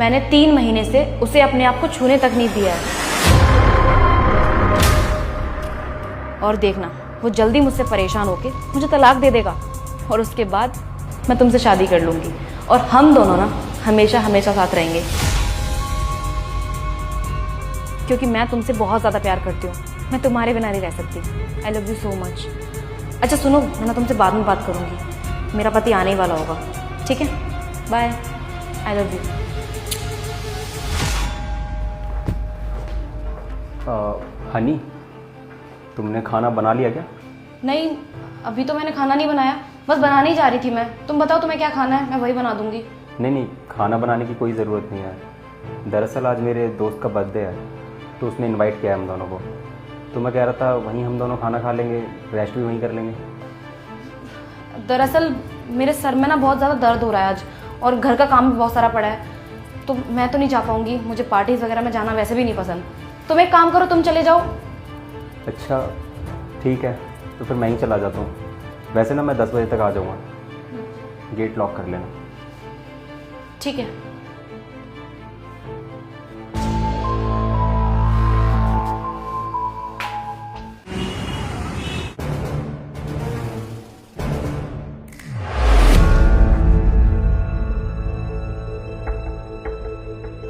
मैंने 3 महीने से उसे अपने आप को छूने तक नहीं दिया है। और देखना, वो जल्दी मुझसे परेशान होके मुझे तलाक दे देगा और उसके बाद मैं तुमसे शादी कर लूंगी और हम दोनों ना हमेशा हमेशा साथ रहेंगे, क्योंकि मैं तुमसे बहुत ज़्यादा प्यार करती हूँ। मैं तुम्हारे बिना नहीं रह सकती। आई लव यू सो मच। अच्छा सुनो, मैं ना तुमसे बाद में बात करूँगी, मेरा पति आने ही वाला होगा। ठीक है, bye. I love you. Honey, तुमने खाना बना लिया क्या? नहीं, अभी तो मैंने खाना नहीं बनाया, बस बनाने ही जा रही थी मैं। तुम बताओ तुम्हें क्या खाना है, मैं वही बना दूंगी। नहीं नहीं, खाना बनाने की कोई ज़रूरत नहीं है। दरअसल आज मेरे दोस्त का बर्थडे है, तो उसने इनवाइट किया है हम दोनों को। तो मैं कह रहा था वहीं हम दोनों खाना खा लेंगे, रेस्ट भी वहीं कर लेंगे। दरअसल मेरे सर में ना बहुत ज़्यादा दर्द हो रहा है आज, और घर का काम भी बहुत सारा पड़ा है, तो मैं तो नहीं जा पाऊंगी। मुझे पार्टीज़ वगैरह में जाना वैसे भी नहीं पसंद। तुम एक काम करो, तुम चले जाओ। अच्छा ठीक है, तो फिर मैं ही चला जाता हूँ। वैसे ना मैं 10 बजे तक आ जाऊँगा, गेट लॉक कर लेना। ठीक है।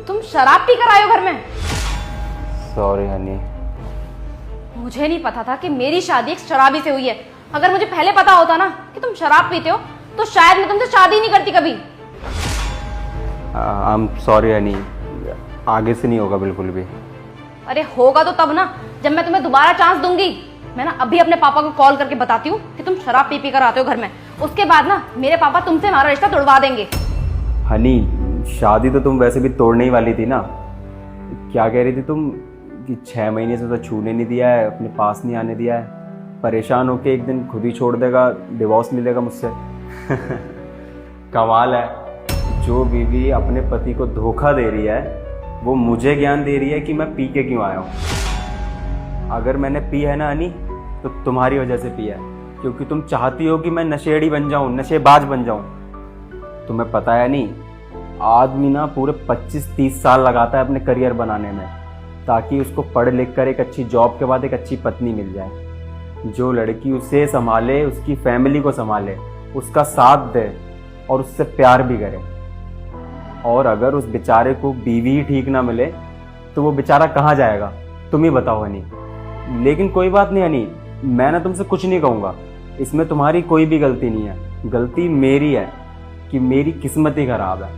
तुम शराब पी कर आए हो घर में? सॉरी हनी। मुझे नहीं पता था कि मेरी शादी एक शराबी से हुई है। अगर मुझे पहले पता होता ना कि तुम शराब पीते हो तो शायद मैं तुमसे शादी नहीं करती कभी। आई एम सॉरी हनी, आगे से नहीं होगा बिल्कुल भी। अरे होगा तो तब ना, जब मैं तुम्हें दोबारा चांस दूंगी। मैं ना अभी अपने पापा को कॉल करके बताती हूँ कि तुम शराब पी पी कर आते हो घर में। उसके बाद ना मेरे पापा तुमसे हमारा रिश्ता तोड़वा देंगे। हनी, शादी तो तुम वैसे भी तोड़ने ही वाली थी ना। क्या कह रही थी तुम कि 6 महीने से तो छूने नहीं दिया है, अपने पास नहीं आने दिया है, परेशान होके एक दिन खुद ही छोड़ देगा, डिवोर्स मिलेगा मुझसे। कमाल है, जो बीवी अपने पति को धोखा दे रही है वो मुझे ज्ञान दे रही है कि मैं पी के क्यों आया हूँ। अगर मैंने पी है ना हनी, तो तुम्हारी वजह से पी है, क्योंकि तुम चाहती हो कि मैं नशेड़ी बन जाऊँ, नशेबाज बन जाऊँ। तुम्हें पता है नहीं, आदमी ना पूरे 25-30 साल लगाता है अपने करियर बनाने में, ताकि उसको पढ़ लिख कर एक अच्छी जॉब के बाद एक अच्छी पत्नी मिल जाए, जो लड़की उसे संभाले, उसकी फैमिली को संभाले, उसका साथ दे और उससे प्यार भी करे। और अगर उस बेचारे को बीवी ही ठीक ना मिले तो वो बेचारा कहाँ जाएगा, तुम ही बताओ हनी। लेकिन कोई बात नहीं हनी, मैं ना तुमसे कुछ नहीं कहूँगा, इसमें तुम्हारी कोई भी गलती नहीं है। गलती मेरी है कि मेरी किस्मत ही खराब है।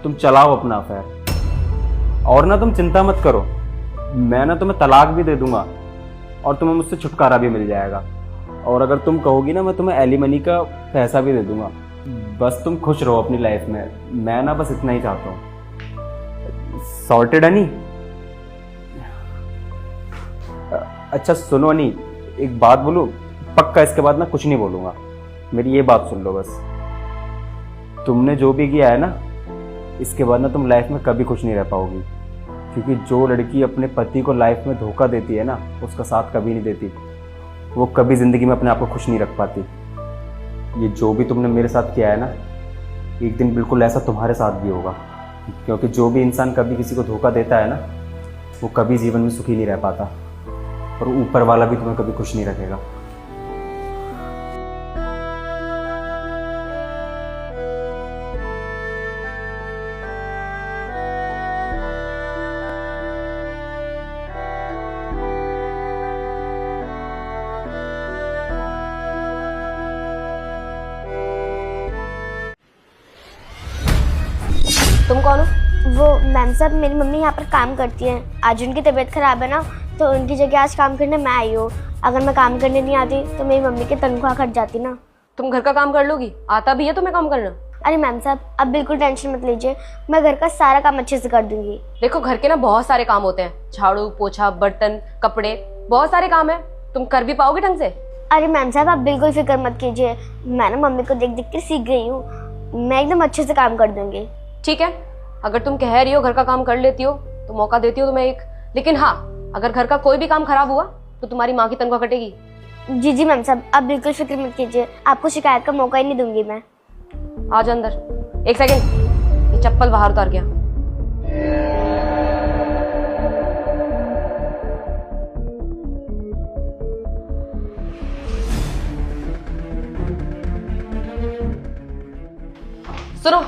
तुम चलाओ अपना अफेयर, और ना तुम चिंता मत करो, मैं ना तुम्हें तलाक भी दे दूंगा और तुम्हें मुझसे छुटकारा भी मिल जाएगा। और अगर तुम कहोगी ना, मैं तुम्हें एलिमनी का पैसा भी दे दूंगा। बस तुम खुश रहो अपनी लाइफ में, मैं ना बस इतना ही चाहता हूँ। सॉर्टेड हनी? अच्छा सुनो हनी, एक बात बोलूं? पक्का इसके बाद ना कुछ नहीं बोलूंगा, मेरी ये बात सुन लो बस। तुमने जो भी किया है ना, इसके बाद ना तुम लाइफ में कभी खुश नहीं रह पाओगी, क्योंकि जो लड़की अपने पति को लाइफ में धोखा देती है ना, उसका साथ कभी नहीं देती, वो कभी ज़िंदगी में अपने आप को खुश नहीं रख पाती। ये जो भी तुमने मेरे साथ किया है ना, एक दिन बिल्कुल ऐसा तुम्हारे साथ भी होगा, क्योंकि जो भी इंसान कभी किसी को धोखा देता है ना, वो कभी जीवन में सुखी नहीं रह पाता, और ऊपर वाला भी तुम्हें कभी खुश नहीं रखेगा। तुम कौन हो? वो मैम साहब, मेरी मम्मी यहाँ पर काम करती हैं। आज उनकी तबीयत ख़राब है ना, तो उनकी जगह आज काम करने मैं आई हूँ। अगर मैं काम करने नहीं आती तो मेरी मम्मी की तनख्वाह कट जाती ना। तुम घर का काम कर लोगी? आता भी है तुम्हें काम करना? अरे मैम साहब, आप बिल्कुल टेंशन मत लीजिए, मैं घर का सारा काम अच्छे से कर दूंगी। देखो, घर के ना बहुत सारे काम होते हैं, झाड़ू पोछा, बर्तन, कपड़े, बहुत सारे काम है। तुम कर भी पाओगे ढंग से? अरे मैम साहब, आप बिल्कुल फिक्र मत कीजिए, मैं ना मम्मी को देख देख कर सीख गई हूँ, मैं एकदम अच्छे से काम कर दूंगी। ठीक है, अगर तुम कह रही हो घर का काम कर लेती हो तो मौका देती हो तुम्हें एक। लेकिन हाँ, अगर घर का कोई भी काम खराब हुआ तो तुम्हारी माँ की तनख्वाह कटेगी। जी जी मैम साहब, आप बिल्कुल फिक्र मत कीजिए, आपको शिकायत का मौका ही नहीं दूंगी मैं। आ जा अंदर। एक सेकंड, ये चप्पल बाहर उतार गया। सुनो,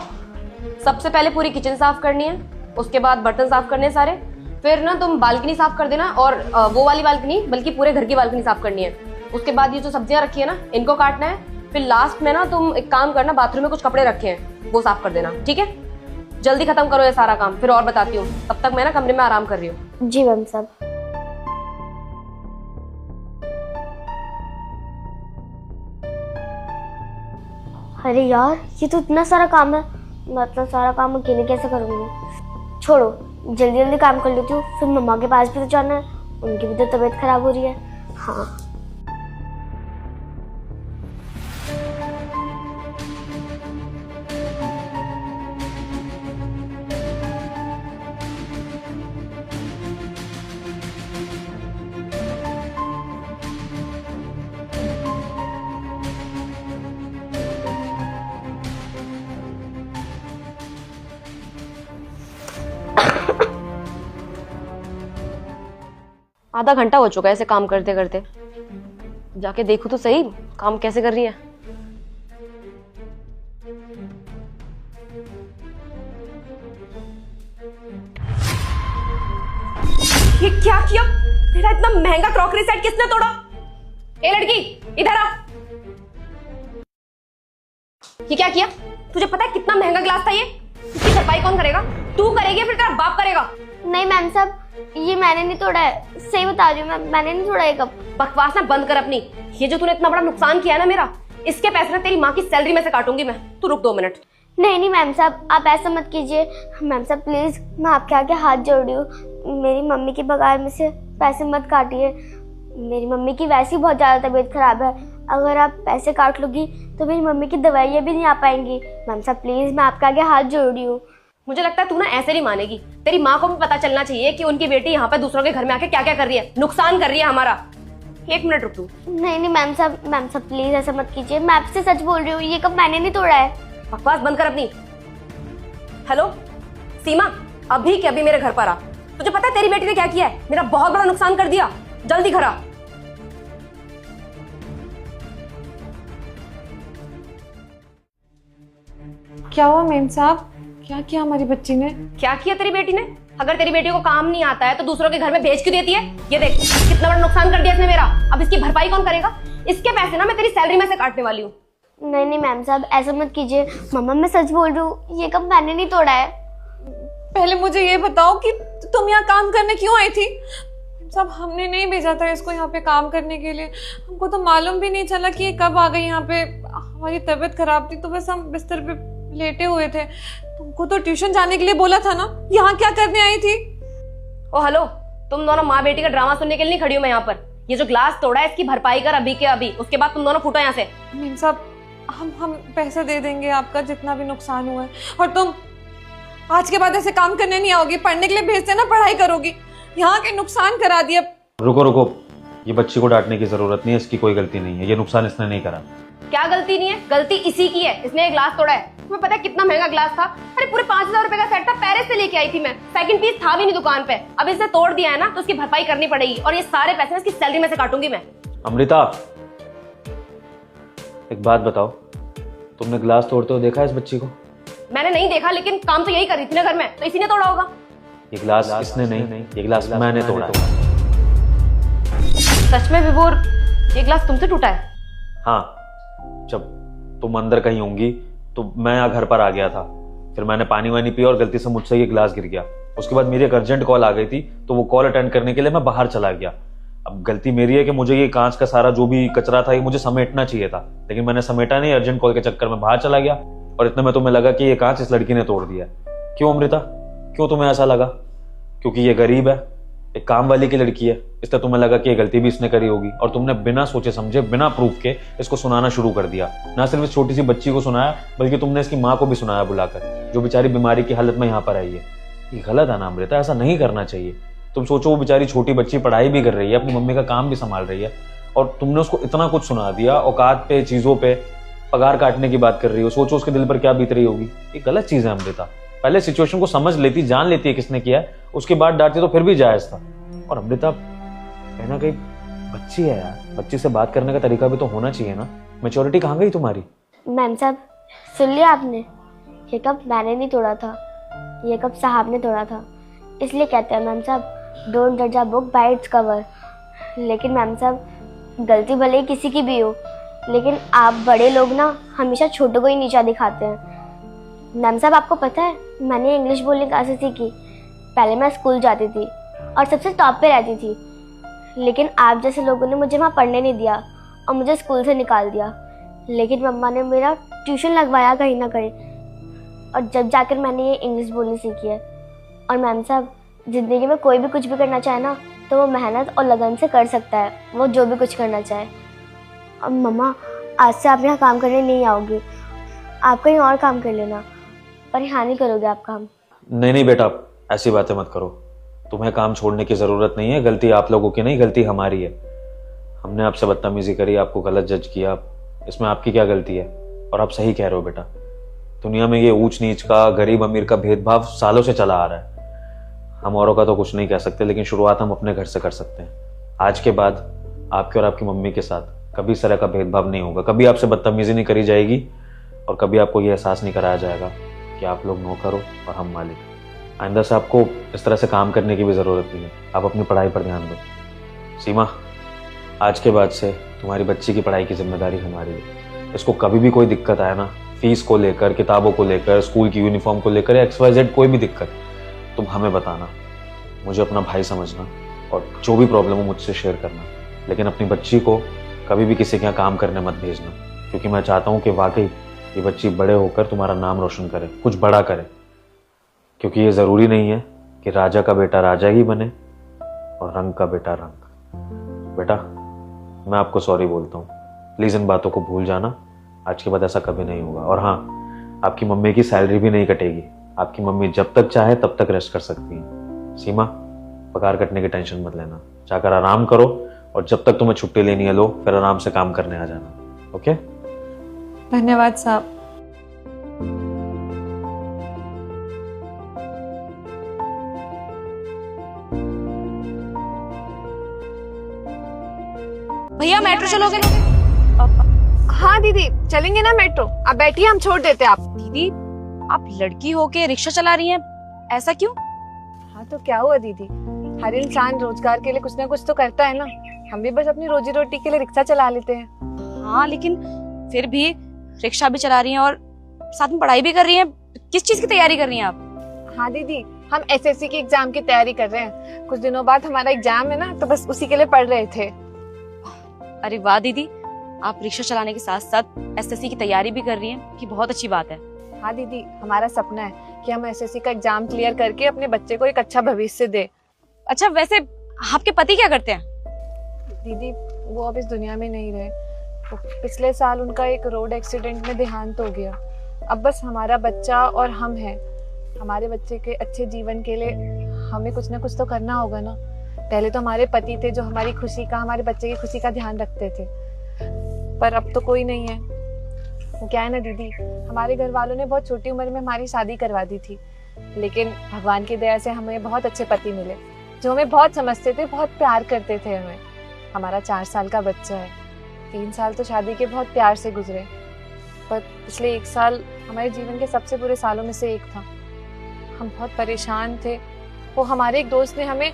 सबसे पहले पूरी किचन साफ करनी है, उसके बाद बर्तन साफ करने हैं सारे, फिर ना तुम बालकनी साफ कर देना, और वो वाली बालकनी बल्कि पूरे घर की बालकनी साफ करनी है। उसके बाद ये जो सब्जियां रखी है ना, इनको काटना है। फिर लास्ट में ना तुम एक काम करना, बाथरूम में कुछ कपड़े रखे हैं वो साफ कर देना, ठीक है? जल्दी खत्म करो ये सारा काम, फिर और बताती हूँ। तब तक मैं ना कमरे में आराम कर रही हूँ। जी मैम साहब। अरे यार, ये तो इतना सारा काम है, मैं इतना सारा काम अकेले कैसे करूँगी? छोड़ो, जल्दी जल्दी काम कर लेती हूँ, फिर मम्मा के पास भी तो जाना है, उनकी भी तो तबीयत खराब हो रही है। हाँ, आधा घंटा हो चुका है ऐसे काम करते करते। जाके देखो तो सही काम कैसे कर रही है। ये क्या किया? मेरा इतना महंगा क्रॉकरी सेट किसने तोड़ा? ए लड़की, इधर आ। ये क्या किया? तुझे पता है कितना महंगा ग्लास था ये? इसकी भरपाई कौन करेगा? तू करेगी या फिर तेरा बाप करेगा? नहीं मैम साहब, ये मैंने नहीं तोड़ा है, सही बता रही हूँ मैंने नहीं तोड़ा ये कप। बकवास ना बंद कर अपनी। ये जो तूने इतना बड़ा नुकसान किया है ना मेरा, इसके पैसे ना तेरी माँ की सैलरी में से काटूंगी मैं। तू रुक 2 मिनट। नहीं नहीं मैम साहब, आप ऐसा मत कीजिए। मैम साहब प्लीज, मैं आपके आगे हाथ जोड़ रही हूँ, मेरी मम्मी की बगार में से पैसे मत काटिए। मेरी मम्मी की वैसे ही बहुत ज़्यादा तबीयत खराब है, अगर आप पैसे काट लोगी तो मेरी मम्मी की दवाइयाँ भी नहीं आ पाएंगी। मैम साहब प्लीज, मैं आपके आगे हाथ जोड़ रही हूँ। मुझे लगता है तू ना ऐसे नहीं मानेगी। तेरी माँ को भी पता चलना चाहिए कि उनकी बेटी यहाँ पे दूसरों के घर में आके क्या क्या कर रही है, नुकसान कर रही है हमारा। 1 मिनट रुक तू। नहीं नहीं मैम साहब प्लीज ऐसा मत कीजिए, मैं आपसे सच बोल रही हूँ, ये कप मैंने नहीं तोड़ा है। बकवास बंद कर अपनी। हेलो सीमा, अभी के अभी मेरे घर पर आ। तुझे पता है तेरी बेटी ने क्या किया है? मेरा बहुत बड़ा नुकसान कर दिया। जल्दी घर आ। क्या हुआ मेम साहब? क्या किया हमारी बच्ची ने? क्या किया तेरी बेटी ने? अगर तेरी बेटी को काम नहीं आता है तो दूसरों के घर में भेज क्यों देती है? ये देख कितना बड़ा नुकसान कर दिया इसने मेरा। अब इसकी भरपाई कौन करेगा? इसके पैसे ना मैं तेरी सैलरी में से काटने वाली हूँ। नहीं नहीं मैम साहब ऐसा मत कीजिए, मम्मा मैं सच बोल रही हूँ, ये कप मैंने नहीं तोड़ा है। पहले मुझे ये बताओ कि तुम यहाँ काम करने क्यों आई थी? सब हमने नहीं भेजा था इसको यहाँ पे काम करने के लिए, हमको तो मालूम भी नहीं चला कि ये कब आ गई यहाँ पे। हमारी तबीयत खराब थी तो बस हम बिस्तर पे लेटे हुए थे। तुमको तो ट्यूशन जाने के लिए बोला था ना, यहाँ क्या करने आई थी? ओ हेलो, तुम दोनों माँ बेटी का ड्रामा सुनने के लिए नहीं खड़ी हूँ मैं यहाँ पर। ये जो ग्लास तोड़ा है इसकी भरपाई कर अभी के अभी, उसके बाद तुम दोनों फूटो यहाँ से। मेम साहब हम पैसे दे देंगे आपका जितना भी नुकसान हुआ है, और तुम आज के बाद ऐसे काम करने नहीं आओगी, पढ़ने के लिए भेजते ना पढ़ाई करोगी, यहाँ के नुकसान करा दिया। रुको रुको, ये बच्ची को डांटने की जरूरत नहीं है, इसकी कोई गलती नहीं है, ये नुकसान इसने नहीं करा। क्या गलती नहीं है? गलती इसी की है, इसने ये ग्लास तोड़ा है। तुम्हें पता है कितना महंगा ग्लास था? अरे पूरे 5000 रुपए का सेट था, पेरिस से लेके आई थी मैं, सेकंड पीस था भी नहीं दुकान पे। अब इसने तोड़ दिया है ना तो उसकी भरपाई करनी पड़ेगी, और ये सारे पैसे इसकी सैलरी में से काटूंगी मैं। अमृता, एक बात बताओ, तुमने ग्लास तोड़ते हुए देखा है इस बच्ची को? मैंने नहीं देखा, लेकिन काम तो यही कर रही थी ना घर में, तो इसी ने तोड़ा होगा। ये ग्लास इसने नहीं, ये ग्लास मैंने तोड़ा है। सच में विभोर, ये ग्लास तुमसे टूटा है? हाँ, जब तुम अंदर कहीं होंगी तो मैं यहाँ घर पर आ गया था, फिर मैंने पानी वानी पिया और गलती से मुझसे ये ग्लास गिर गया। उसके बाद मेरी एक अर्जेंट कॉल आ गई थी तो वो कॉल अटेंड करने के लिए मैं बाहर चला गया। अब गलती मेरी है कि मुझे ये कांच का सारा जो भी कचरा था ये मुझे समेटना चाहिए था, लेकिन मैंने समेटा नहीं, अर्जेंट कॉल के चक्कर में बाहर चला गया, और इतने में तुम्हें लगा कि ये कांच इस लड़की ने तोड़ दिया। क्यों अमृता, क्यों तुम्हें ऐसा लगा? क्योंकि ये गरीब है, एक काम वाली की लड़की है, इसलिए तुम्हें लगा कि ये गलती भी इसने करी होगी, और तुमने बिना सोचे समझे बिना प्रूफ के इसको सुनाना शुरू कर दिया। ना सिर्फ इस छोटी सी बच्ची को सुनाया, बल्कि तुमने इसकी माँ को भी सुनाया बुलाकर, जो बेचारी बीमारी की हालत में यहाँ पर आई है। ये गलत है ना अमृता, ऐसा नहीं करना चाहिए। तुम सोचो, वो बेचारी छोटी बच्ची पढ़ाई भी कर रही है, अपनी मम्मी का काम भी संभाल रही है, और तुमने उसको इतना कुछ सुना दिया, औकात पे, चीजों पे, पगार काटने की बात कर रही हो। सोचो उसके दिल पर क्या बीत रही होगी। ये गलत चीज है अमृता। पहले सिचुएशन को समझ लेती, जान लेती है किसने किया है, उसके बाद डांटती तो फिर भी जायज था। और अमृता कहीं ना कहीं बच्ची है यार, बच्ची से बात करने का तरीका भी तो होना चाहिए ना। मैच्योरिटी कहाँ गई तुम्हारी? मैम साहब सुन लिया आपने, ये कप मैंने नहीं तोड़ा था, ये कप साहब ने तोड़ा था। इसलिए कहते हैं मैम साहब, डोंट जज a book by its cover. लेकिन मैम साहब, गलती भले ही किसी की भी हो, लेकिन आप बड़े लोग ना हमेशा छोटों को ही नीचा दिखाते हैं। मैम साहब, आपको पता है मैंने इंग्लिश बोलने कहाँ से सीखी? पहले मैं स्कूल जाती थी और सबसे टॉप पे रहती थी, लेकिन आप जैसे लोगों ने मुझे वहाँ पढ़ने नहीं दिया और मुझे स्कूल से निकाल दिया। लेकिन मम्मा ने मेरा ट्यूशन लगवाया कहीं ना कहीं, और जब जाकर मैंने ये इंग्लिश बोलनी सीखी है। और मैम साहब, ज़िंदगी में कोई भी कुछ भी करना चाहे ना, तो वो मेहनत और लगन से कर सकता है, वो जो भी कुछ करना चाहे। अब मम्मा, आज से आप यहाँ काम करने नहीं आओगे, आप कहीं और काम कर लेना, पर यहाँ नहीं करोगे आप काम। नहीं नहीं बेटा, ऐसी बातें मत करो। तुम्हें काम छोड़ने की जरूरत नहीं है। गलती आप लोगों की नहीं, गलती हमारी है। हमने आपसे बदतमीजी करी, आपको गलत जज किया, इसमें आपकी क्या गलती है? और आप सही कह रहे हो बेटा, दुनिया में ये ऊंच नीच का, गरीब अमीर का भेदभाव सालों से चला आ रहा है। हम औरों का तो कुछ नहीं कह सकते, लेकिन शुरुआत हम अपने घर से कर सकते हैं। आज के बाद आपके और आपकी मम्मी के साथ कभी इस तरह का भेदभाव नहीं होगा, कभी आपसे बदतमीजी नहीं करी जाएगी, और कभी आपको ये एहसास नहीं कराया जाएगा कि आप लोग नौकर हो और हम मालिक। आइंदा से आपको इस तरह से काम करने की भी ज़रूरत नहीं है। आप अपनी पढ़ाई पर ध्यान दो। सीमा, आज के बाद से तुम्हारी बच्ची की पढ़ाई की जिम्मेदारी हमारी है। इसको कभी भी कोई दिक्कत आए ना, फीस को लेकर, किताबों को लेकर, स्कूल की यूनिफॉर्म को लेकर, XYZ कोई भी दिक्कत, तुम हमें बताना, मुझे अपना भाई समझना, और जो भी प्रॉब्लम हो मुझसे शेयर करना। लेकिन अपनी बच्ची को कभी भी किसी के यहाँ काम करने मत भेजना, क्योंकि मैं चाहता हूँ कि वाकई ये बच्ची बड़े होकर तुम्हारा नाम रोशन करे, कुछ बड़ा करे। क्योंकि ये ज़रूरी नहीं है कि राजा का बेटा राजा ही बने और रंग का बेटा रंग। बेटा, मैं आपको सॉरी बोलता हूँ, प्लीज़ इन बातों को भूल जाना। आज के बाद ऐसा कभी नहीं होगा। और हाँ, आपकी मम्मी की सैलरी भी नहीं कटेगी। आपकी मम्मी जब तक चाहे तब तक रेस्ट कर सकती है। सीमा, पगार कटने की टेंशन मत लेना, जाकर आराम करो, और जब तक तुम्हें छुट्टी लेनी है लो, फिर आराम से काम करने आ जाना। ओके? धन्यवाद साहब। भैया मेट्रो चलोगे? हाँ दीदी, चलेंगे ना मेट्रो। आप बैठिए, हम छोड़ देते हैं आप। दीदी, आप लड़की होके रिक्शा चला रही हैं, ऐसा क्यों? हाँ तो क्या हुआ दीदी, हर इंसान रोजगार के लिए कुछ ना कुछ तो करता है ना। हम भी बस अपनी रोजी रोटी के लिए रिक्शा चला लेते हैं। हाँ, लेकिन फिर भी रिक्शा भी चला रही हैं और साथ में पढ़ाई भी कर रही हैं। किस चीज की तैयारी कर रही हैं आप? हाँ दीदी, हम SSC की एग्जाम की तैयारी कर रहे हैं। कुछ दिनों बाद हमारा एग्जाम है ना, तो बस उसी के लिए पढ़ रहे थे। अरे वाह दीदी, आप रिक्शा चलाने के साथ साथ SSC की तैयारी भी कर रही हैं, कि बहुत अच्छी बात है। हाँ दीदी, हमारा सपना है कि हम SSC का एग्जाम क्लियर करके अपने बच्चे को एक अच्छा भविष्य दे। अच्छा, वैसे आपके पति क्या करते हैं? दीदी, वो अब इस दुनिया में नहीं रहे। तो पिछले साल उनका एक रोड एक्सीडेंट में देहांत हो गया। अब बस हमारा बच्चा और हम हैं। हमारे बच्चे के अच्छे जीवन के लिए हमें कुछ ना कुछ तो करना होगा ना। पहले तो हमारे पति थे जो हमारी खुशी का, हमारे बच्चे की खुशी का ध्यान रखते थे, पर अब तो कोई नहीं है। क्या है ना दीदी, हमारे घर वालों ने बहुत छोटी उम्र में हमारी शादी करवा दी थी, लेकिन भगवान की दया से हमें बहुत अच्छे पति मिले जो हमें बहुत समझते थे, बहुत प्यार करते थे हमें। हमारा 4 साल का बच्चा है। 3 साल तो शादी के बहुत प्यार से गुजरे, पर पिछले 1 साल हमारे जीवन के सबसे बुरे सालों में से एक था। हम बहुत परेशान थे। वो हमारे एक दोस्त ने हमें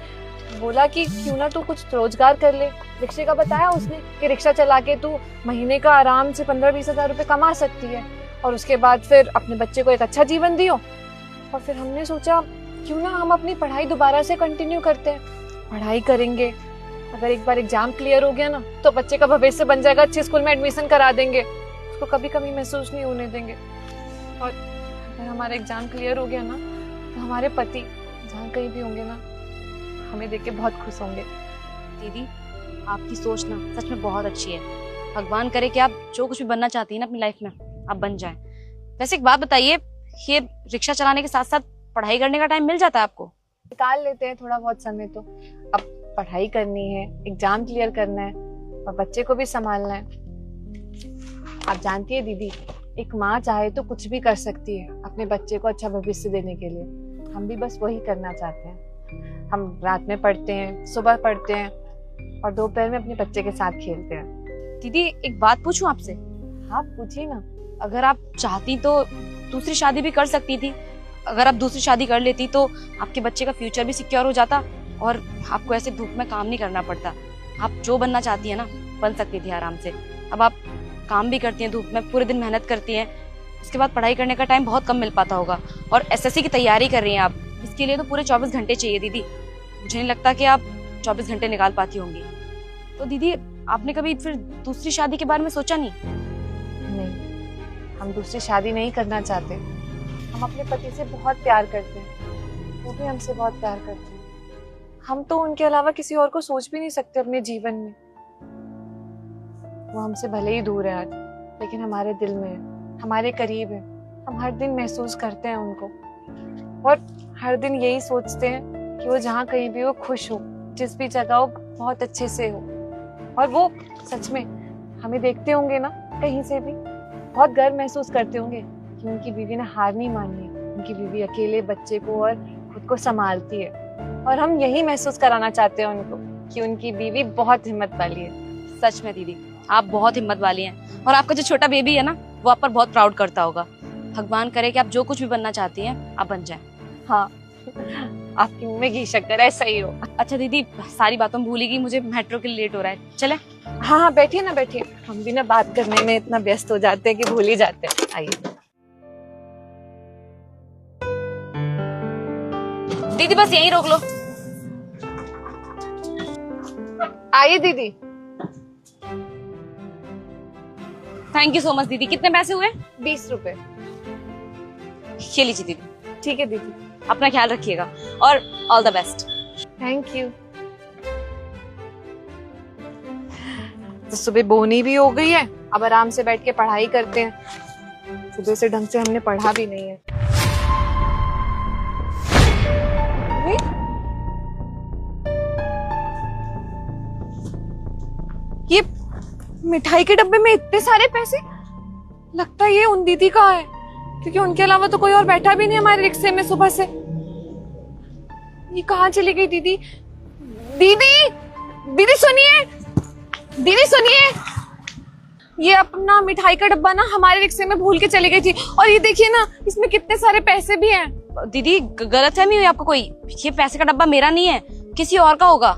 बोला कि क्यों ना तू कुछ रोजगार कर ले। रिक्शे का बताया उसने कि रिक्शा चला के तू महीने का आराम से 15-20 हज़ार रुपये कमा सकती है, और उसके बाद फिर अपने बच्चे को एक अच्छा जीवन दियो। और फिर हमने सोचा क्यों ना हम अपनी पढ़ाई दोबारा से कंटिन्यू करते हैं। पढ़ाई करेंगे, अगर एक बार एग्जाम क्लियर हो गया ना, तो बच्चे का भविष्य बन जाएगा। अच्छे स्कूल में एडमिशन करा देंगे, उसको कभी कमी महसूस नहीं होने देंगे। और अगर हमारा एग्जाम क्लियर हो गया ना, तो हमारे पति जहाँ कहीं भी होंगे ना, हमें देख के बहुत खुश होंगे। दीदी, आपकी सोच ना सच में बहुत अच्छी है। भगवान करे कि आप जो कुछ भी बनना चाहती हैं ना अपनी लाइफ में, आप बन जाएं। वैसे एक बात बताइए, ये रिक्शा चलाने के साथ साथ पढ़ाई करने का टाइम मिल जाता है आपको? निकाल लेते हैं थोड़ा बहुत समय तो। अब पढ़ाई करनी है, एग्जाम क्लियर करना है, और बच्चे को भी संभालना है। आप जानती है दीदी, एक माँ चाहे तो कुछ भी कर सकती है अपने बच्चे को अच्छा भविष्य देने के लिए। हम भी बस वही करना चाहते हैं। हम रात में पढ़ते हैं, सुबह पढ़ते हैं, और दोपहर में अपने बच्चे के साथ खेलते हैं। दीदी, एक बात पूछूं आपसे? हाँ पूछिए ना। अगर आप चाहती तो दूसरी शादी भी कर सकती थी। अगर आप दूसरी शादी कर लेती तो आपके बच्चे का फ्यूचर भी सिक्योर हो जाता और आपको ऐसे धूप में काम नहीं करना पड़ता। आप जो बनना चाहती है ना बन सकती थी आराम से। अब आप काम भी करती हैं धूप में, पूरे दिन मेहनत करती हैं, उसके बाद पढ़ाई करने का टाइम बहुत कम मिल पाता होगा। और एसएससी की तैयारी कर रही हैं आप, इसके लिए तो पूरे 24 घंटे चाहिए दीदी। मुझे नहीं लगता कि आप 24 घंटे निकाल पाती होंगी। तो दीदी आपने कभी फिर दूसरी शादी के बारे में सोचा नहीं? नहीं, हम दूसरी शादी नहीं करना चाहते। हम अपने पति से बहुत प्यार करते हैं, वो भी हमसे बहुत प्यार करते हैं। हम तो उनके अलावा किसी और को सोच भी नहीं सकते अपने जीवन में। वो हमसे भले ही दूर है आज, लेकिन हमारे दिल में है, हमारे करीब है। हम हर दिन महसूस करते हैं उनको और हर दिन यही सोचते हैं कि वो जहाँ कहीं भी हो खुश हो, जिस भी जगह हो बहुत अच्छे से हो। और वो सच में हमें देखते होंगे ना कहीं से भी, बहुत गर्व महसूस करते होंगे कि उनकी बीवी ने हार नहीं मानी है। उनकी बीवी अकेले बच्चे को और खुद को संभालती है और हम यही महसूस कराना चाहते हैं उनको कि उनकी बीवी बहुत हिम्मत वाली है। सच में दीदी आप बहुत हिम्मत वाली हैं और आपका जो छोटा बेबी है ना वो आप पर बहुत प्राउड करता होगा। भगवान करे कि आप जो कुछ भी बनना चाहती हैं आप बन जाएं। हाँ, आपके मुंह में घी शक्कर ऐसा ही हो। अच्छा दीदी सारी बातों में भूल ही गई, मुझे मेट्रो के लिए लेट हो रहा है, चले? हाँ हाँ बैठिए ना बैठिए। हम भी ना बात करने में इतना व्यस्त हो जाते हैं कि भूल ही जाते हैं। आइए। दीदी बस यहीं रोक लो। आइए दीदी। थैंक यू सो मच दीदी। कितने पैसे हुए? 20 रुपए। ये लीजिए दीदी, ठीक है दीदी। अपना ख्याल रखिएगा और all the best. Thank you. तो सुबह बोनी भी हो गई है, अब आराम से बैठ के पढ़ाई करते हैं। सुबह से ढंग से हमने पढ़ा भी नहीं है। ये मिठाई के डब्बे में इतने सारे पैसे, लगता है ये उन दीदी का है, क्योंकि उनके अलावा तो कोई और बैठा भी नहीं हमारे रिक्शे में सुबह से। ये कहाँ चली गई दीदी? दीदी दीदी सुनिए, दीदी सुनिए। ये अपना मिठाई का डब्बा ना हमारे रिक्शे में भूल के चली गई थी और ये देखिए ना इसमें कितने सारे पैसे भी हैं। दीदी गलतफहमी हुई आपको कोई, ये पैसे का डब्बा मेरा नहीं है, किसी और का होगा।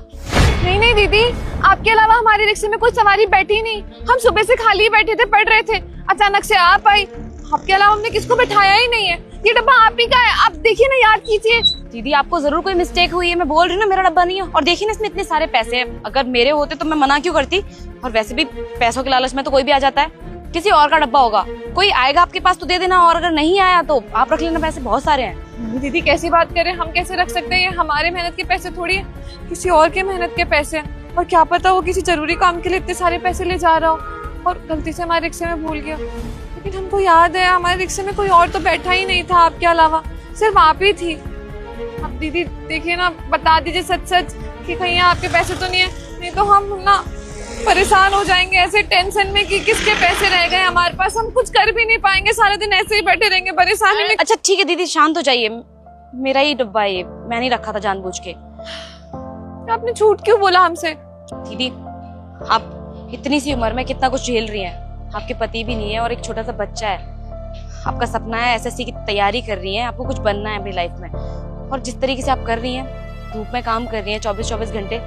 नहीं नहीं दीदी, आपके अलावा हमारे रिक्शे में कोई सवारी बैठी नहीं। हम सुबह से खाली ही बैठे थे, पढ़ रहे थे, अचानक से आप आई। आपके अलावा हमने किसको बैठाया ही नहीं है। ये डब्बा आप ही का है, आप देखिए ना, याद कीजिए। दीदी आपको जरूर कोई मिस्टेक हुई है, मैं बोल रही हूँ ना मेरा डब्बा नहीं है। और देखिए ना इसमें इतने सारे पैसे हैं, अगर मेरे होते तो मैं मना क्यों करती। और वैसे भी पैसों के लालच में तो कोई भी आ जाता है, किसी और का डब्बा होगा। कोई आएगा आपके पास तो दे देना, और अगर नहीं आया तो आप रख लेना, पैसे बहुत सारे हैं। दीदी कैसी बात करें, हम कैसे रख सकते हैं? ये हमारे मेहनत के पैसे थोड़ी है, किसी और के मेहनत के पैसे हैं। और क्या पता वो किसी जरूरी काम के लिए इतने सारे पैसे ले जा रहा हो और गलती से हमारे रिक्शे में भूल गया। लेकिन हमको याद है हमारे रिक्शे में कोई और तो बैठा ही नहीं था आपके अलावा, सिर्फ आप ही थी। अब दीदी देखिए ना, बता दीजिए सच सच कि कहीं आपके पैसे तो नहीं है, नहीं तो हम ना परेशान हो जाएंगे ऐसे टेंशन में कि किसके पैसे रह गए हमारे पास। हम कुछ कर भी नहीं पाएंगे, सारे दिन ऐसे ही बैठे रहेंगे परेशानी में। अच्छा ठीक है दीदी शांत हो जाइए, मेरा ही डब्बा है ये, मैं नहीं रखा था जानबूझ के। आपने झूठ क्यों बोला हमसे? दीदी आप इतनी सी उम्र में कितना कुछ झेल रही हैं, आपके पति भी नहीं है और एक छोटा सा बच्चा है। आपका सपना है एसएससी की तैयारी कर रही हैं, आपको कुछ बनना है अपनी लाइफ में, और जिस तरीके से आप कर रही हैं, धूप में काम कर रही हैं 24-24 घंटे,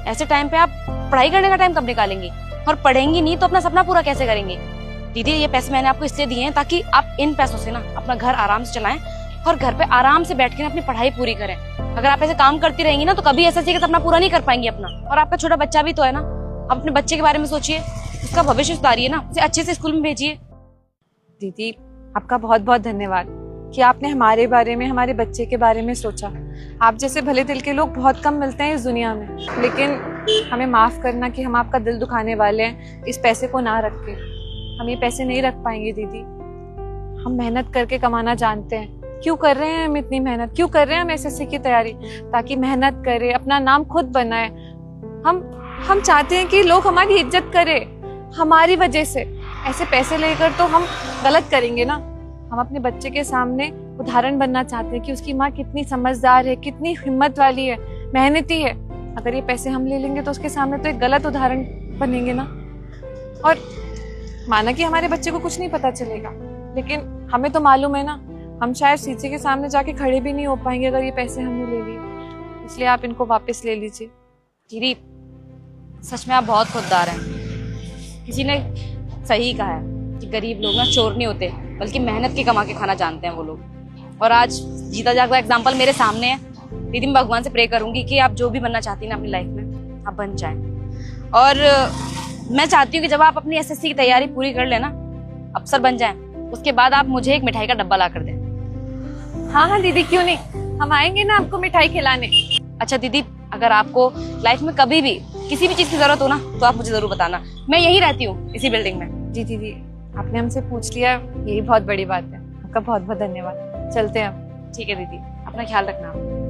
ऐसे टाइम पे आप पढ़ाई करने का टाइम कब निकालेंगी? और पढ़ेंगी नहीं तो अपना सपना पूरा कैसे करेंगी? दीदी ये पैसे मैंने आपको इसलिए दिए हैं ताकि आप इन पैसों से ना अपना घर आराम से चलाएं और घर पे आराम से बैठ के अपनी पढ़ाई पूरी करें। अगर आप ऐसे काम करती रहेंगी ना तो कभी एसएससी का सपना पूरा नहीं कर पाएंगी अपना। और आपका छोटा बच्चा भी तो है ना, आप अपने बच्चे के बारे में सोचिए, उसका भविष्य सुधारिए ना, उसे अच्छे से स्कूल में भेजिए। दीदी आपका बहुत बहुत धन्यवाद कि आपने हमारे बारे में, हमारे बच्चे के बारे में सोचा। आप जैसे भले दिल के लोग बहुत कम मिलते हैं इस दुनिया में, लेकिन हमें माफ करना कि हम आपका दिल दुखाने वाले हैं इस पैसे को ना रख के। हम ये पैसे नहीं रख पाएंगे दीदी। हम मेहनत करके कमाना जानते हैं। क्यों कर रहे हैं हम इतनी मेहनत, क्यों कर रहे हैं हम एसएससी की तैयारी? ताकि मेहनत करें, अपना नाम खुद बनाए। हम चाहते हैं कि लोग हमारी इज्जत करें हमारी वजह से। ऐसे पैसे लेकर तो हम गलत करेंगे ना। हम अपने बच्चे के सामने उदाहरण बनना चाहते हैं कि उसकी माँ कितनी समझदार है, कितनी हिम्मत वाली है, मेहनती है। अगर ये पैसे हम ले लेंगे तो उसके सामने तो एक गलत उदाहरण बनेंगे ना। और माना कि हमारे बच्चे को कुछ नहीं पता चलेगा, लेकिन हमें तो मालूम है ना, हम शायद शीशे के सामने जाके खड़े भी नहीं हो पाएंगे अगर ये पैसे हमने ले लिए। इसलिए आप इनको वापस ले लीजिए। दीदी सच में आप बहुत खुददार हैं। किसी ने सही कहा है कि गरीब लोग ना चोर नहीं होते, बल्कि मेहनत के कमा के खाना जानते हैं वो लोग। और आज जीता जागता एग्जाम्पल मेरे सामने है। दीदी मैं भगवान से प्रे करूंगी कि आप जो भी बनना चाहती हैं ना अपनी लाइफ में, आप बन जाएं। और मैं चाहती हूँ कि जब आप अपनी एसएससी की तैयारी पूरी कर लेना, अफसर बन जाएं, उसके बाद आप मुझे एक मिठाई का डब्बा ला कर दें। हाँ हाँ दीदी, क्यों नहीं, हम आएंगे ना आपको मिठाई खिलाने। अच्छा दीदी, अगर आपको लाइफ में कभी भी किसी भी चीज की जरूरत हो ना, तो आप मुझे जरूर बताना। मैं यही रहती हूँ, इसी बिल्डिंग में। जी दीदी, आपने हमसे पूछ लिया, यही बहुत बड़ी बात है। आपका बहुत बहुत धन्यवाद। चलते हैं अब। ठीक है दीदी, अपना ख्याल रखना।